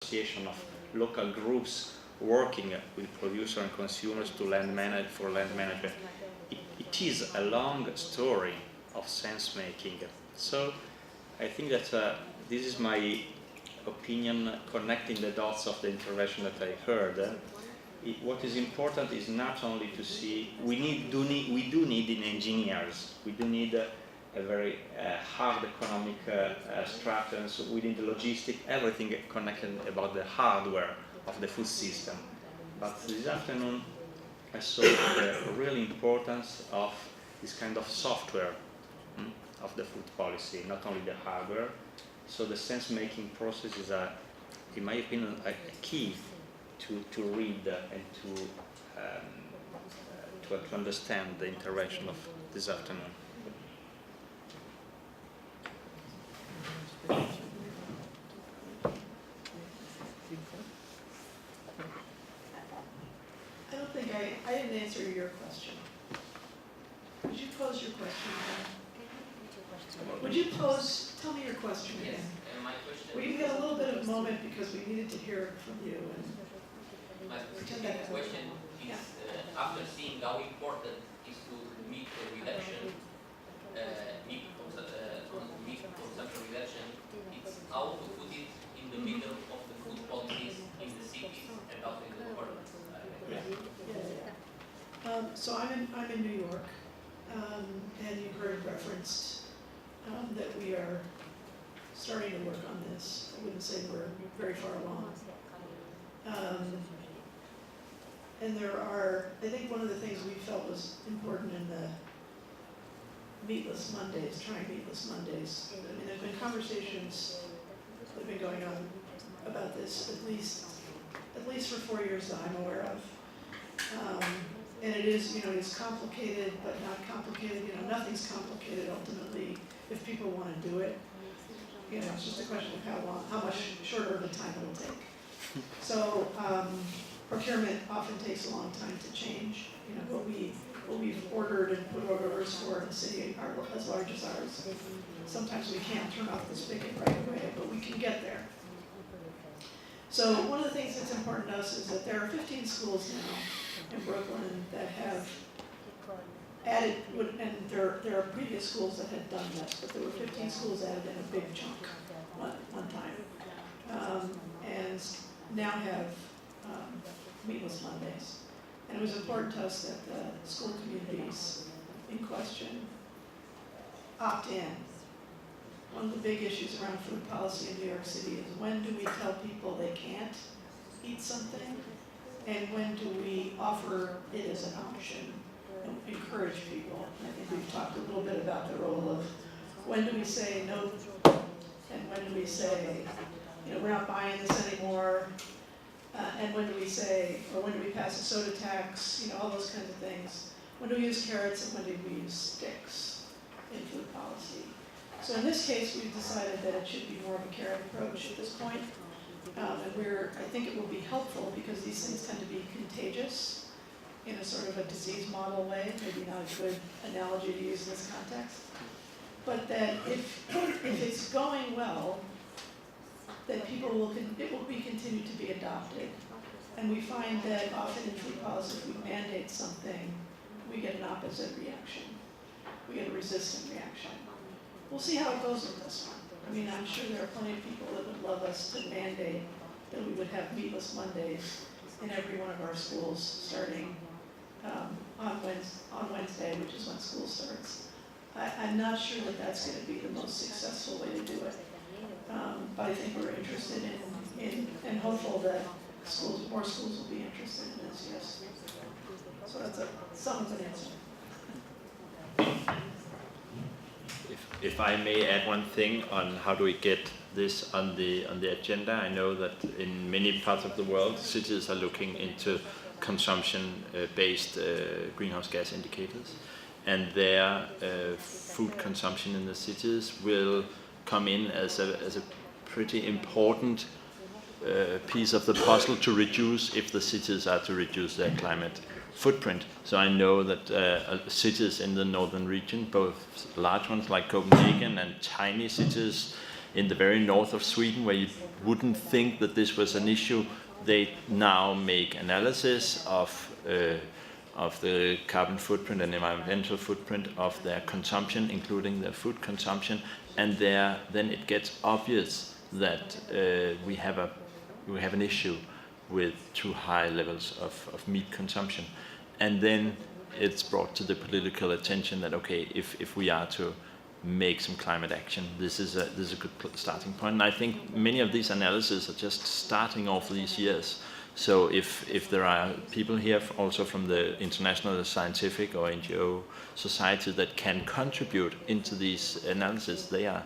association of local groups working with producers and consumers to land management. It is a long story of sense making. So I think that this is my opinion, connecting the dots of the intervention that I heard. What is important is not only to see, we do need engineers, we do need a very hard economic structure, so we need the logistic, everything connected about the hardware of the food system. But this afternoon I saw the real importance of this kind of software of the food policy, not only the hardware. So the sense-making process is, in my opinion, a key to read and to understand the interaction of this afternoon. I don't think I didn't answer your question. Would you pose your question again? Would you tell me your question again? Yes, my question. We get a little bit of a moment because we needed to hear it from you. My specific question is, after seeing how important it is to meet the reduction, meat consumption reduction, it's how to put it in the middle of the food policies in the cities and also in the departments. So I'm in New York, and you heard referenced that we are starting to work on this. I wouldn't say we're very far along. And there are, I think one of the things we felt was important in the Meatless Mondays, trying Meatless Mondays. I mean, there's been conversations that have been going on about this at least for 4 years that I'm aware of. And it is, it's complicated, but not complicated. Nothing's complicated ultimately if people want to do it. It's just a question of how much shorter of a time it'll take. So procurement often takes a long time to change. What we've ordered and put orders for in a city are as large as ours. Sometimes we can't turn off the spigot right away, but we can get there. So one of the things that's important to us is that there are 15 schools now in Brooklyn that have added, and there are previous schools that had done this, but there were 15 schools added in a big chunk one time, and now have Meatless Mondays. And it was important to us that the school communities in question opt in. One of the big issues around food policy in New York City is when do we tell people they can't eat something, and when do we offer it as an option and encourage people. I think we've talked a little bit about the role of when do we say no, and when do we say, we're not buying this anymore, and when do we say, or when do we pass a soda tax, all those kinds of things. When do we use carrots and when do we use sticks in food policy? So in this case, we've decided that it should be more of a carrot approach at this point. And I think it will be helpful because these things tend to be contagious in a sort of a disease model way, maybe not a good analogy to use in this context. But that if it's going well, that it will be continued to be adopted. And we find that often in food policy, if we mandate something, we get an opposite reaction. We get a resistant reaction. We'll see how it goes with this one. I mean, I'm sure there are plenty of people that would love us to mandate that we would have Meatless Mondays in every one of our schools starting on Wednesday, which is when school starts. I'm not sure that that's going to be the most successful way to do it. But I think we're interested in and hopeful that more schools will be interested in this, yes. So that's some of an answer. If I may add one thing on how do we get this on the agenda, I know that in many parts of the world, cities are looking into consumption-based greenhouse gas indicators, and their food consumption in the cities will come in as a pretty important piece of the puzzle to reduce if the cities are to reduce their climate footprint. So I know that cities in the northern region, both large ones like Copenhagen and tiny cities in the very north of Sweden, where you wouldn't think that this was an issue, they now make analysis of the carbon footprint and environmental footprint of their consumption, including their food consumption, and then it gets obvious that we have an issue with too high levels of meat consumption. And then it's brought to the political attention that, okay, if we are to make some climate action, this is a good starting point. And I think many of these analyses are just starting off these years. So if there are people here also from the international scientific or NGO society that can contribute into these analyses, they are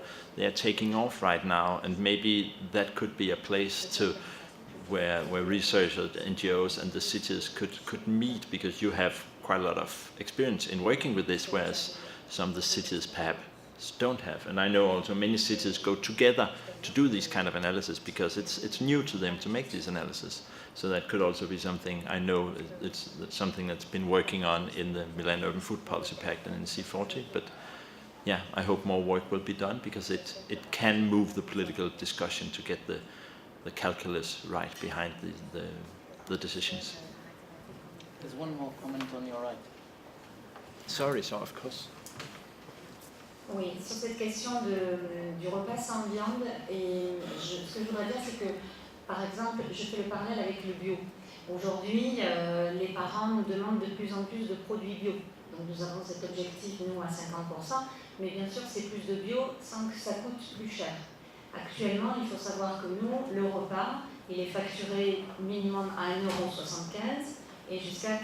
taking off right now, and maybe that could be a place to where researchers, NGOs and the cities could meet, because you have quite a lot of experience in working with this, whereas some of the cities perhaps don't have. And I know also many cities go together to do these kind of analysis because it's new to them to make these analysis. So that could also be something. I know it's something that's been working on in the Milan Urban Food Policy Pact and in C40, but yeah, I hope more work will be done, because it can move the political discussion to get the calculus right behind the decisions. There's one more comment on your right. Sorry, of course. Oui, sur cette question du repas sans viande, ce que je voudrais dire, c'est que, par exemple, je fais le parallèle avec le bio. Aujourd'hui, les parents nous demandent de plus en plus de produits bio. Donc nous avons cet objectif, nous, à 50%, mais bien sûr, c'est plus de bio sans que ça coûte plus cher. Actuellement, il faut savoir que nous, le repas, il est facturé minimum à 1,75 € et jusqu'à 4,95 €.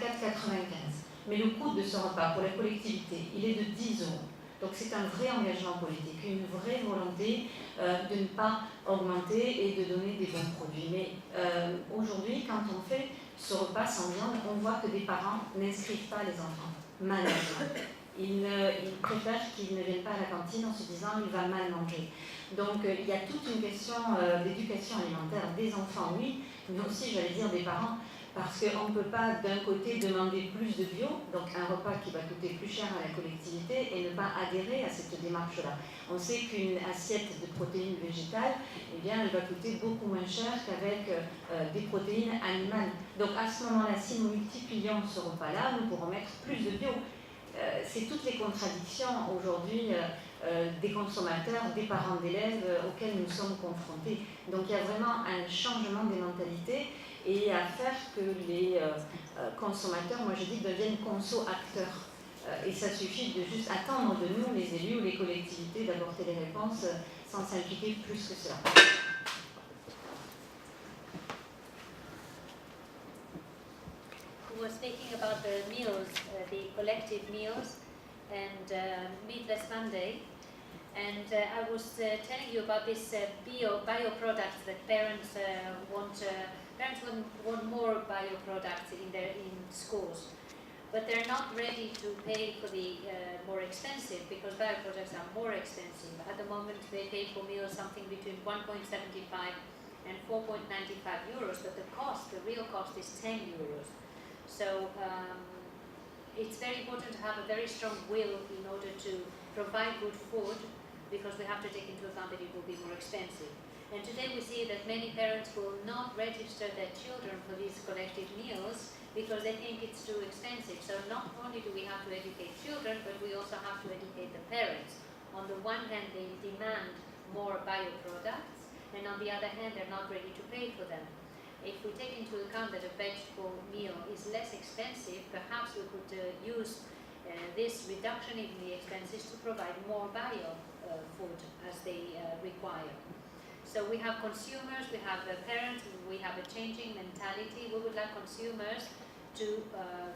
Mais le coût de ce repas pour la collectivité, il est de 10 €. Donc c'est un vrai engagement politique, une vraie volonté de ne pas augmenter et de donner des bons produits. Mais aujourd'hui, quand on fait ce repas sans viande, on voit que des parents n'inscrivent pas les enfants, malheureusement. Ils préfèrent qu'ils ne viennent pas à la cantine en se disant « il va mal manger ». Donc il y a toute une question d'éducation alimentaire des enfants, oui, mais aussi, j'allais dire, des parents. Parce qu'on ne peut pas d'un côté demander plus de bio, donc un repas qui va coûter plus cher à la collectivité, et ne pas adhérer à cette démarche-là. On sait qu'une assiette de protéines végétales, eh bien, elle va coûter beaucoup moins cher qu'avec des protéines animales. Donc à ce moment-là, si nous multiplions ce repas-là, nous pourrons mettre plus de bio. C'est toutes les contradictions aujourd'hui des consommateurs, des parents d'élèves auxquels nous sommes confrontés. Donc il y a vraiment un changement des mentalités et à faire que les consommateurs, moi je dis, deviennent conso-acteurs. Et ça suffit de juste attendre de nous, les élus ou les collectivités, d'apporter les réponses sans s'impliquer plus que cela. We were speaking about the meals, the collective meals, and Meatless Monday. And I was telling you about this bio products that parents want. Parents want more bio products in schools, but they're not ready to pay for the more expensive, because bio products are more expensive. At the moment, they pay for meals something between 1.75 and 4.95 euros, but the real cost is 10 euros. So it's very important to have a very strong will in order to provide good food, because we have to take into account that it will be more expensive. And today we see that many parents will not register their children for these collective meals because they think it's too expensive. So not only do we have to educate children, but we also have to educate the parents. On the one hand, they demand more bio products, and on the other hand, they're not ready to pay for them. If we take into account that a vegetable meal is less expensive, perhaps we could use this reduction in the expenses to provide more bio food as they require. So we have consumers, we have parents, we have a changing mentality. We would like consumers to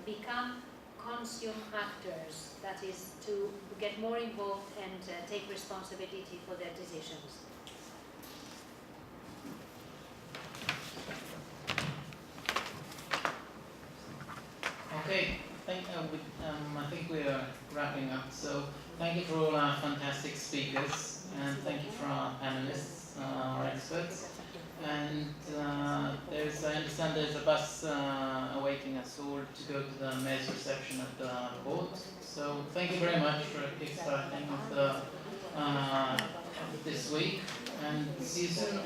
become consume actors, that is, to get more involved and take responsibility for their decisions. Okay, I think we are wrapping up. So thank you for all our fantastic speakers, and thank you for our panelists. Our experts, and I understand there's a bus awaiting us all to go to the mayor's reception at the port. So thank you very much for kickstarting of the this week, and see you soon.